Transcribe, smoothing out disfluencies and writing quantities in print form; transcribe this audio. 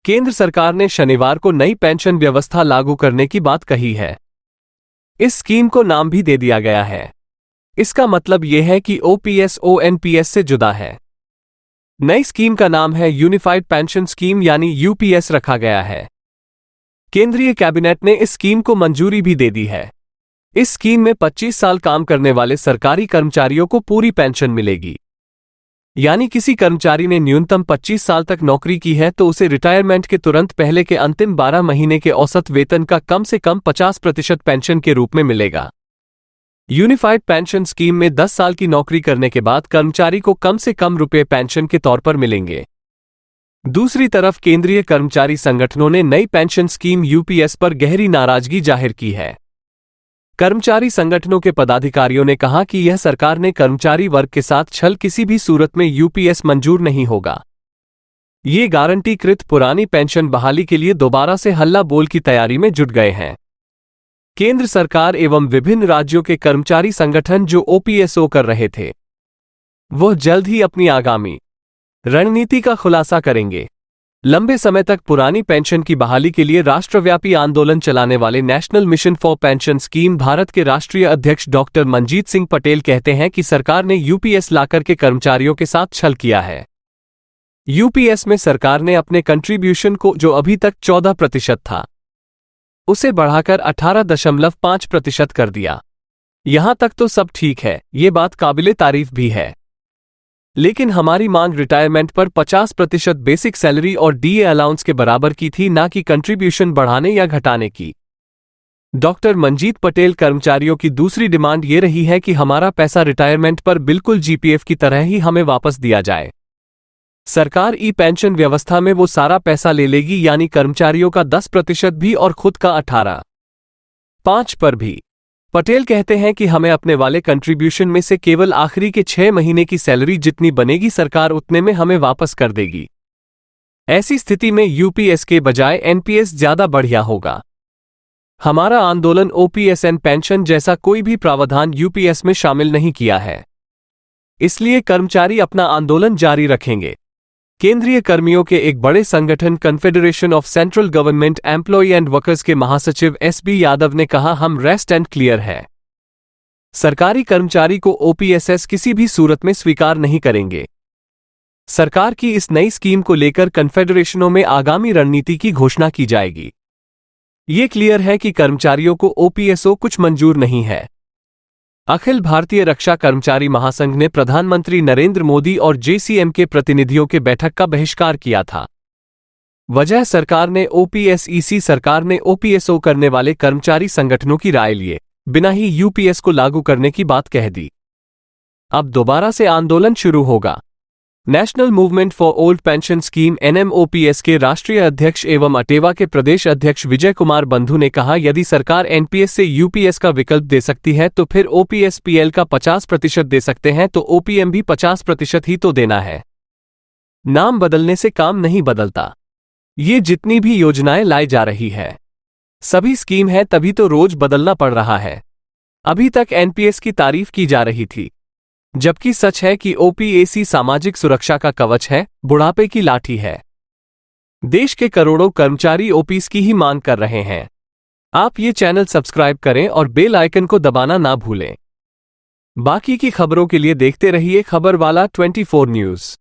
केंद्र सरकार ने शनिवार को नई पेंशन व्यवस्था लागू करने की बात कही है। इस स्कीम को नाम भी दे दिया गया है। इसका मतलब यह है कि ओपीएस ओएनपीएस से जुदा है। नई स्कीम का नाम है यूनिफाइड पेंशन स्कीम यानी यूपीएस रखा गया है। केंद्रीय कैबिनेट ने इस स्कीम को मंजूरी भी दे दी है। इस स्कीम में 25 साल काम करने वाले सरकारी कर्मचारियों को पूरी पेंशन मिलेगी। यानी किसी कर्मचारी ने न्यूनतम 25 साल तक नौकरी की है तो उसे रिटायरमेंट के तुरंत पहले के अंतिम 12 महीने के औसत वेतन का कम से कम 50% पेंशन के रूप में मिलेगा। यूनिफाइड पेंशन स्कीम में 10 साल की नौकरी करने के बाद कर्मचारी को कम से कम रुपए पेंशन के तौर पर मिलेंगे। दूसरी तरफ केंद्रीय कर्मचारी संगठनों ने नई पेंशन स्कीम यूपीएस पर गहरी नाराजगी जाहिर की है। कर्मचारी संगठनों के पदाधिकारियों ने कहा कि यह सरकार ने कर्मचारी वर्ग के साथ छल किसी भी सूरत में यूपीएस मंजूर नहीं होगा। ये गारंटीकृत पुरानी पेंशन बहाली के लिए दोबारा से हल्ला बोल की तैयारी में जुट गए हैं। केंद्र सरकार एवं विभिन्न राज्यों के कर्मचारी संगठन जो ओपीएसओ कर रहे थे, वह जल्द ही अपनी आगामी रणनीति का खुलासा करेंगे। लंबे समय तक पुरानी पेंशन की बहाली के लिए राष्ट्रव्यापी आंदोलन चलाने वाले national mission for pension scheme Bharat के राष्ट्रीय अध्यक्ष डॉक्टर मनजीत सिंह पटेल कहते हैं कि सरकार ने यूपीएस लाकर के कर्मचारियों के साथ छल किया है। यूपीएस में सरकार ने अपने कंट्रीब्यूशन को, जो अभी तक 14% था, उसे बढ़ाकर 18.5% कर दिया। यहां तक तो सब ठीक है, ये बात काबिले तारीफ भी है। लेकिन हमारी मांग रिटायरमेंट पर 50% बेसिक सैलरी और डीए अलाउंस के बराबर की थी, ना कि कंट्रीब्यूशन बढ़ाने या घटाने की। डॉक्टर मनजीत पटेल कर्मचारियों की दूसरी डिमांड ये रही है कि हमारा पैसा रिटायरमेंट पर बिल्कुल जीपीएफ की तरह ही हमें वापस दिया जाए। सरकार ई पेंशन व्यवस्था में वो सारा पैसा ले लेगी, यानी कर्मचारियों का 10% भी और खुद का 18.5 पर भी। पटेल कहते हैं कि हमें अपने वाले कंट्रीब्यूशन में से केवल आखिरी के 6 महीने की सैलरी जितनी बनेगी सरकार उतने में हमें वापस कर देगी। ऐसी स्थिति में यूपीएस के बजाय एनपीएस ज्यादा बढ़िया होगा। हमारा आंदोलन ओपीएस एंड पेंशन जैसा कोई भी प्रावधान यूपीएस में शामिल नहीं किया है, इसलिए कर्मचारी अपना आंदोलन जारी रखेंगे। केंद्रीय कर्मियों के एक बड़े संगठन confederation of central government employ and workers के महासचिव एसबी यादव ने कहा, हम रेस्ट एंड क्लियर है। सरकारी कर्मचारी को ओपीएसएस किसी भी सूरत में स्वीकार नहीं करेंगे। सरकार की इस नई स्कीम को लेकर कन्फेडरेशनों में आगामी रणनीति की घोषणा की जाएगी। ये क्लियर है कि कर्मचारियों को ओपीएसओ कुछ मंजूर नहीं है। अखिल भारतीय रक्षा कर्मचारी महासंघ ने प्रधानमंत्री नरेंद्र मोदी और जेसीएम के प्रतिनिधियों के बैठक का बहिष्कार किया था। वजह सरकार ने ओपीएसईसी सरकार ने ओपीएसओ करने वाले कर्मचारी संगठनों की राय लिए बिना ही यूपीएस को लागू करने की बात कह दी। अब दोबारा से आंदोलन शुरू होगा। National movement for old pension scheme NMOPS के राष्ट्रीय अध्यक्ष एवं अटेवा के प्रदेश अध्यक्ष विजय कुमार बंधु ने कहा, यदि सरकार एनपीएस से यूपीएस का विकल्प दे सकती है तो फिर ओपीएसपीएल का 50% दे सकते हैं, तो ओपीएम भी 50% ही तो देना है। नाम बदलने से काम नहीं बदलता। ये जितनी भी योजनाएं लाई जा रही है सभी स्कीम है, तभी तो रोज बदलना पड़ रहा है। अभी तक एनपीएस की तारीफ की जा रही थी, जबकि सच है कि ओपीएसी सामाजिक सुरक्षा का कवच है, बुढ़ापे की लाठी है। देश के करोड़ों कर्मचारी ओपीएस की ही मांग कर रहे हैं। आप ये चैनल सब्सक्राइब करें और बेल आइकन को दबाना ना भूलें। बाकी की खबरों के लिए देखते रहिए खबरवाला 24 न्यूज़।